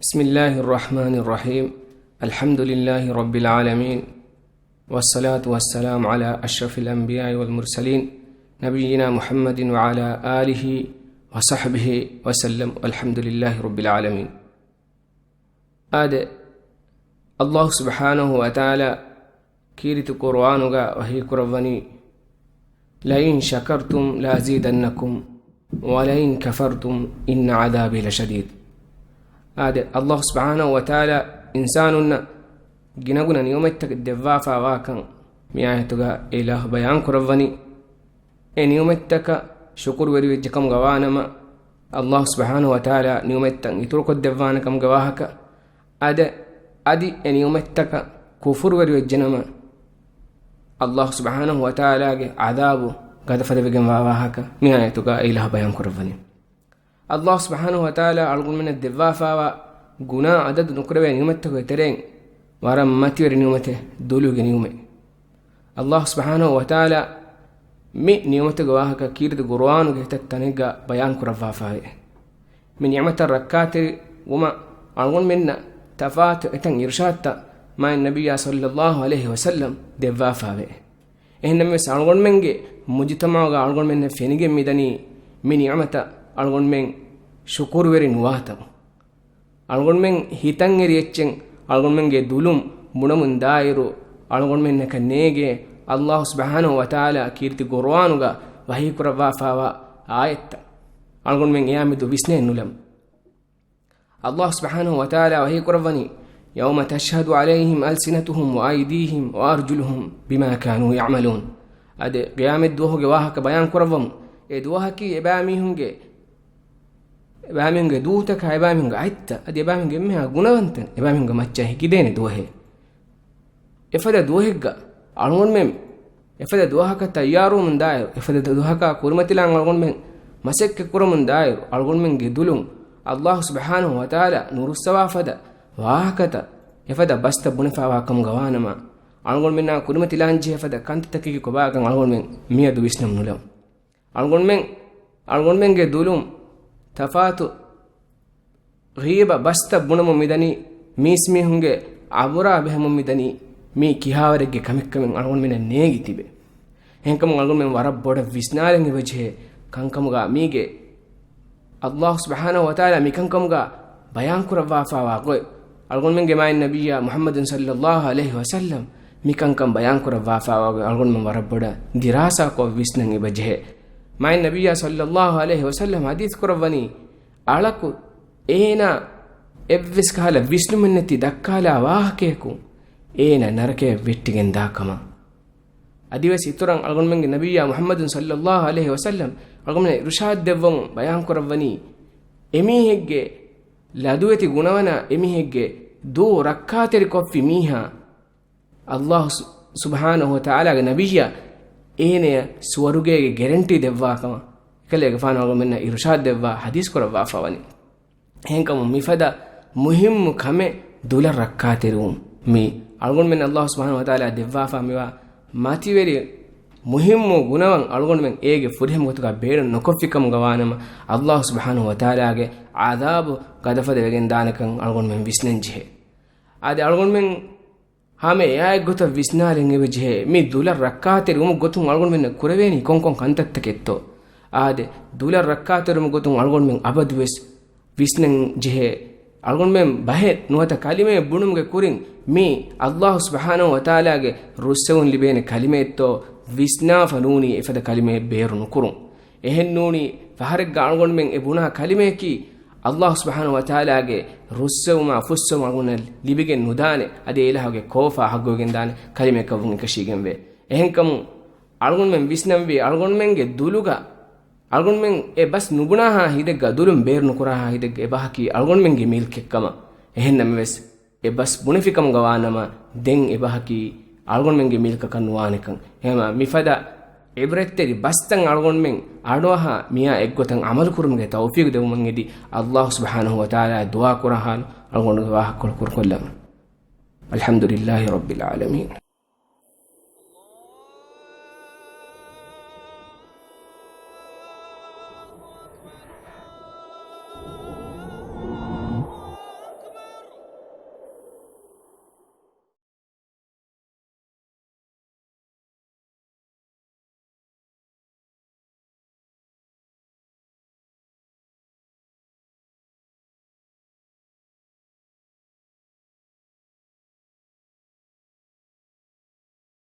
بسم الله الرحمن الرحيم. الحمد لله رب العالمين، والصلاة والسلام على أشرف الأنبياء والمرسلين نبينا محمد وعلى آله وصحبه وسلم، والحمد لله رب العالمين. الله سبحانه وتعالى كيرت قرآنك وهي قربني لئن شكرتم لأزيدنكم ولئن كفرتم إن عذابي لشديد. الله سبحانه وتعالى إنساننا جنقنا يومتك الدفافة واكن مياهتك إله بيان قربني إن يومتك شكر وريجكم غوانما الله سبحانه وتعالى يومتك يترك الدفانكم غواهك أدي إن يومتك كفر وريجنما الله سبحانه وتعالى عذابه قد فدبكم واهك مياهتك إله بيان قربني. الله سبحانه وتعالى أقول من الدفافة وغناء عدد نقربين يومته وترين ورم ماتير يومته دولوج يومه. الله سبحانه وتعالى مي نيومته جواهك كيرد قرآن وجهتتنيجا بيان كرفافة من نعمة الركعات وما أقول منا تفات إتن إرشاد ما النبي صلى الله عليه وسلم دفافة إحنا مس أقول منجي مجتمع أقول من فينيجي ميداني من نعمة أقول من شكر ورين واتم أقول من هيتان ريتشن أقول من جدولم منامن دايرو أقول من نكنيجي الله سبحانه وتعالى كيرت قرآنوغا وهي كرفافا آية أقول من يامدو بسنين نلم الله سبحانه وتعالى وهي كرفني يوم تشهد عليهم ألسنتهم وأيديهم وأرجلهم بما كانوا يعملون. أدي قيام الدوه جواهك بيان كرفم إدوهكي إباميهنجي إباميهنجي دوتك إباميهنجي عيتا أدي إباميهنجي مها غنوانتا إباميهنجي ماتشاهي كدين دوهي إفدا دوهيجا ألغون مم إفدا دوهك تيارو من داير إفدا دوهك كورمتلان ألغون من مسك كورم من داير ألغون من جدولون الله سبحانه وتعالى نور السوا فدا واهكتا إفدا بست بنفا واكم غوانما ألغون منا كورمتلان جه فدا كانت تكيكي كوباكم ألغون من مية دويسنم نلم ألغون من جدولون تفاتو غيبة بست بنم مدني ميسمي هنگه عبورا بهم مدني مي كيهاورگه كمكمن ألغون من نيگي تيبه هنكم ألغون من ورب بودا ويسنالنگه وجه كانكمغا ميگه الله سبحانه وتعالى مي كانكمغا بيان كرفافا واقوي ألغون من جماع النبي محمد صلى الله عليه وسلم مي كانكم بيان كرفافا واقوي ألغون من ورب بودا دراسة كو ويسننگه وجه ما النبي صلى الله عليه وسلم حديث كرفني ألكو إينا إبس كهلا ويسنو منتي دكالا واهكيكو إينا نركي ويتگن داكما أديوس يتران ألغون من النبي محمد صلى الله عليه وسلم ألغون من رشاد دفن بيان كرفني إميهجي لدوتي غنوانا إميهجي دو ركاتر كوفي ميها الله سبحانه وتعالى نبي إينا سوروجي جرنتي دفاكما كله فانا أقول منا إرشاد دفا حديث كرفا فواني هنكم مفدا مهم كمه دولار ركاتروم مي أقول من الله سبحانه وتعالى دفا فموا ماتي وري مهم غنوان أقول من إيجي فرهم كتوكا بير نكفيكم غوانما الله سبحانه وتعالى عذاب قد فدا بين دانكن أقول من بسننجه عاد أقول من hame yaay gota visnalen ebeje mi dular rakkater um gotun algon men kureveni konkon kantatta ketto ade dular rakkater um gotun algon men abadwes visnen jehe algon men bahe nuata kalime bunum ge kurin mi Allah subhanahu wa taala ge russewun libene kalime to visna fanuni ifada kalime beerun kurun ehen nuni faharek ga algon men e buna kalime ki الله سبحانه وتعالى رسوما فسوما غنال لبيجن ندانه أدي إلهه كوفا حقوقين دانه كلمة كفون كشيجن به إهنكم أرغون من بيسنم به أرغون من دولوغا أرغون من بس نبناها هيدك دولم بير نكراها هيدك بحكي أرغون من ميلك كما إهنم بس بنفيكم غوانا ما دين بحكي أرغون من ميلك كنوانكم هما مفدا إبرتري بستن أرغون من أردوها ميا إقوتن عمل كرمجة توفيق دومن يدي الله سبحانه وتعالى دعاء كرهان أرغون دعاء كل الحمد لله رب العالمين.